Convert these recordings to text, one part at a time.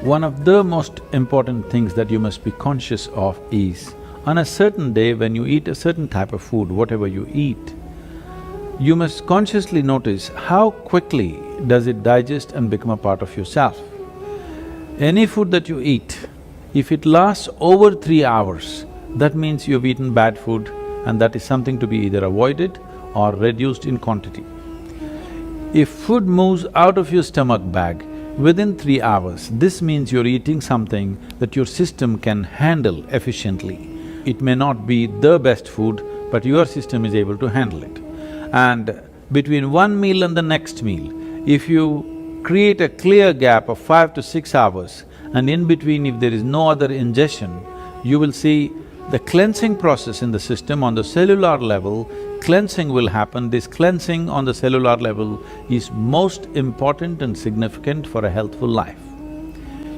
One of the most important things that you must be conscious of is, on a certain day when you eat a certain type of food, whatever you eat, you must consciously notice how quickly does it digest and become a part of yourself. Any food that you eat, if it lasts over 3 hours, that means you've eaten bad food and that is something to be either avoided or reduced in quantity. If food moves out of your stomach bag within 3 hours, this means you're eating something that your system can handle efficiently. It may not be the best food, but your system is able to handle it. And between one meal and the next meal, if you create a clear gap of 5 to 6 hours, and in between if there is no other ingestion, you will see the cleansing process in the system on the cellular level, cleansing will happen. This cleansing on the cellular level is most important and significant for a healthful life.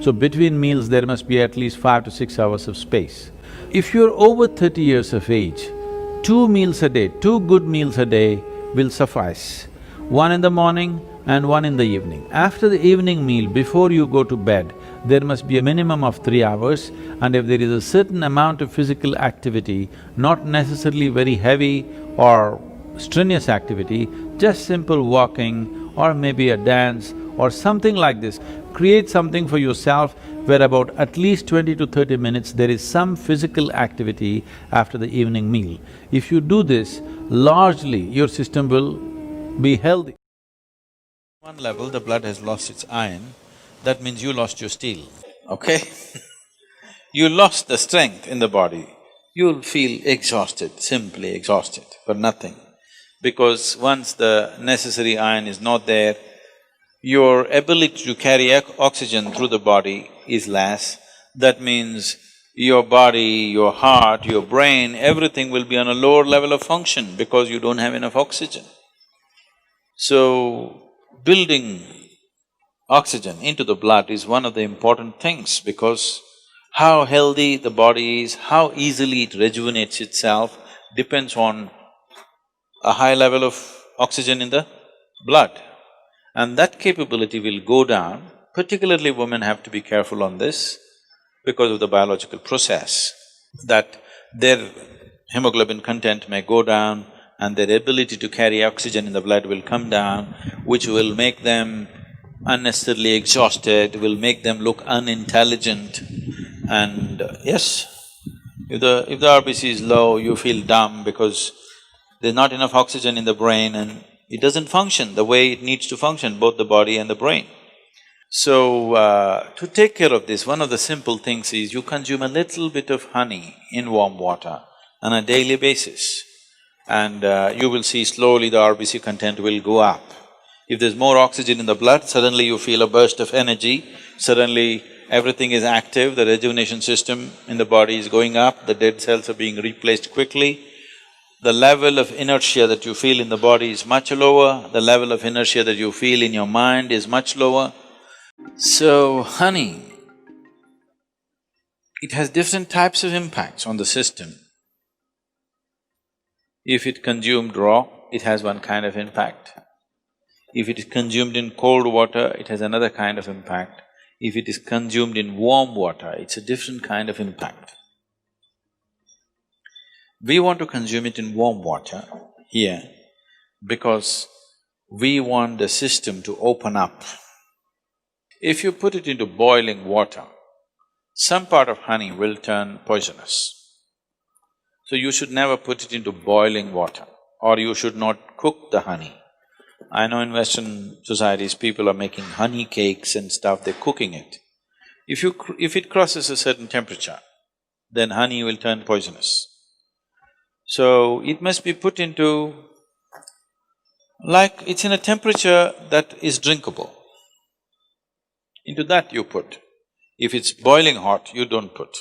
So between meals there must be at least 5 to 6 hours of space. If you're over 30 years of age, 2 meals a day, 2 good meals a day will suffice. One in the morning and one in the evening. After the evening meal, before you go to bed, there must be a minimum of 3 hours, and if there is a certain amount of physical activity, not necessarily very heavy or strenuous activity, just simple walking or maybe a dance or something like this, create something for yourself where about at least 20 to 30 minutes there is some physical activity after the evening meal. If you do this, largely your system will be healthy. One level, the blood has lost its iron, that means you lost your steel, okay? You lost the strength in the body, you'll feel exhausted, simply exhausted for nothing. Because once the necessary iron is not there, your ability to carry oxygen through the body is less. That means your body, your heart, your brain, everything will be on a lower level of function because you don't have enough oxygen. So, building oxygen into the blood is one of the important things because how healthy the body is, how easily it rejuvenates itself depends on a high level of oxygen in the blood. And that capability will go down, particularly women have to be careful on this because of the biological process, that their hemoglobin content may go down and their ability to carry oxygen in the blood will come down, which will make them unnecessarily exhausted, will make them look unintelligent. And yes, if the RBC is low, you feel dumb because there's not enough oxygen in the brain and it doesn't function the way it needs to function, both the body and the brain. So, to take care of this, one of the simple things is you consume a little bit of honey in warm water on a daily basis, and you will see slowly the RBC content will go up. If there's more oxygen in the blood, suddenly you feel a burst of energy, suddenly everything is active, the rejuvenation system in the body is going up, the dead cells are being replaced quickly. The level of inertia that you feel in the body is much lower, the level of inertia that you feel in your mind is much lower. So, honey, it has different types of impacts on the system. If it consumed raw, it has one kind of impact. If it is consumed in cold water, it has another kind of impact. If it is consumed in warm water, it's a different kind of impact. We want to consume it in warm water here because we want the system to open up. If you put it into boiling water, some part of honey will turn poisonous. So you should never put it into boiling water, or you should not cook the honey. I know in Western societies, people are making honey cakes and stuff, they're cooking it. If it crosses a certain temperature, then honey will turn poisonous. So, it must be put into… like it's in a temperature that is drinkable. Into that you put. If it's boiling hot, you don't put.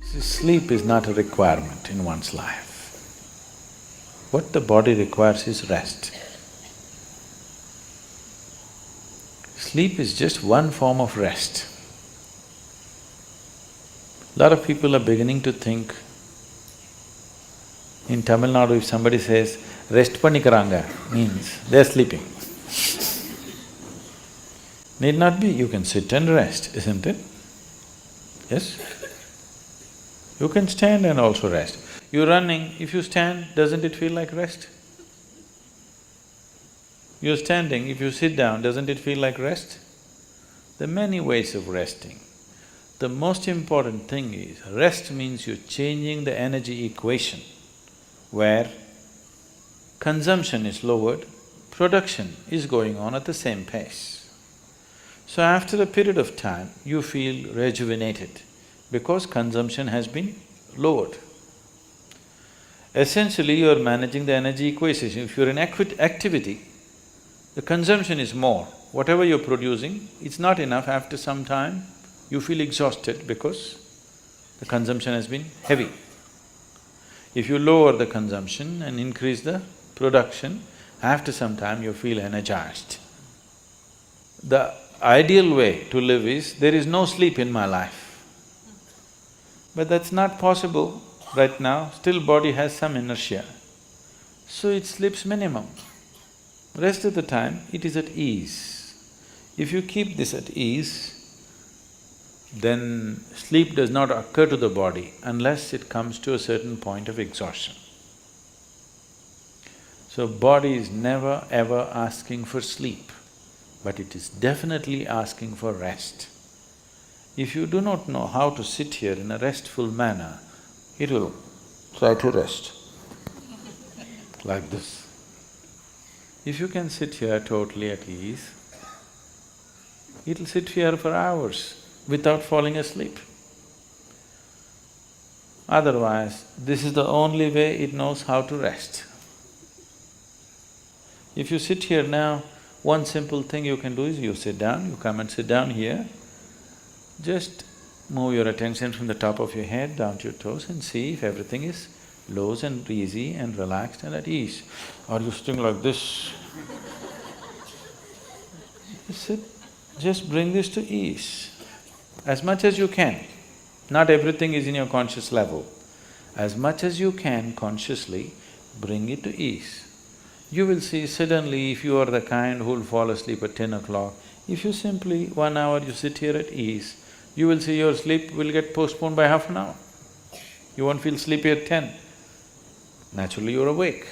See, sleep is not a requirement in one's life. What the body requires is rest. Sleep is just one form of rest. A lot of people are beginning to think, in Tamil Nadu, if somebody says, rest pannikaranga, means they're sleeping. Need not be, you can sit and rest, isn't it? Yes? You can stand and also rest. You're running, if you stand, doesn't it feel like rest? You're standing, if you sit down, doesn't it feel like rest? There are many ways of resting. The most important thing is, rest means you're changing the energy equation where consumption is lowered, production is going on at the same pace. So after a period of time, you feel rejuvenated because consumption has been lowered. Essentially, you're managing the energy equation. If you're in activity, the consumption is more. Whatever you're producing, it's not enough. After some time, you feel exhausted because the consumption has been heavy. If you lower the consumption and increase the production, after some time you feel energized. The ideal way to live is, there is no sleep in my life. But that's not possible right now, still body has some inertia. So it sleeps minimum. Rest of the time, it is at ease. If you keep this at ease, then sleep does not occur to the body unless it comes to a certain point of exhaustion. So body is never ever asking for sleep, but it is definitely asking for rest. If you do not know how to sit here in a restful manner, it will try to rest like this. If you can sit here totally at ease, it'll sit here for hours without falling asleep. Otherwise, this is the only way it knows how to rest. If you sit here now, one simple thing you can do is you sit down, you come and sit down here, just move your attention from the top of your head down to your toes and see if everything is loose and easy and relaxed and at ease. Are you sitting like this? Just sit, just bring this to ease as much as you can. Not everything is in your conscious level. As much as you can consciously, bring it to ease. You will see suddenly, if you are the kind who'll fall asleep at 10 o'clock, if you simply 1 hour you sit here at ease, you will see your sleep will get postponed by half an hour. You won't feel sleepy at 10. Naturally you're awake.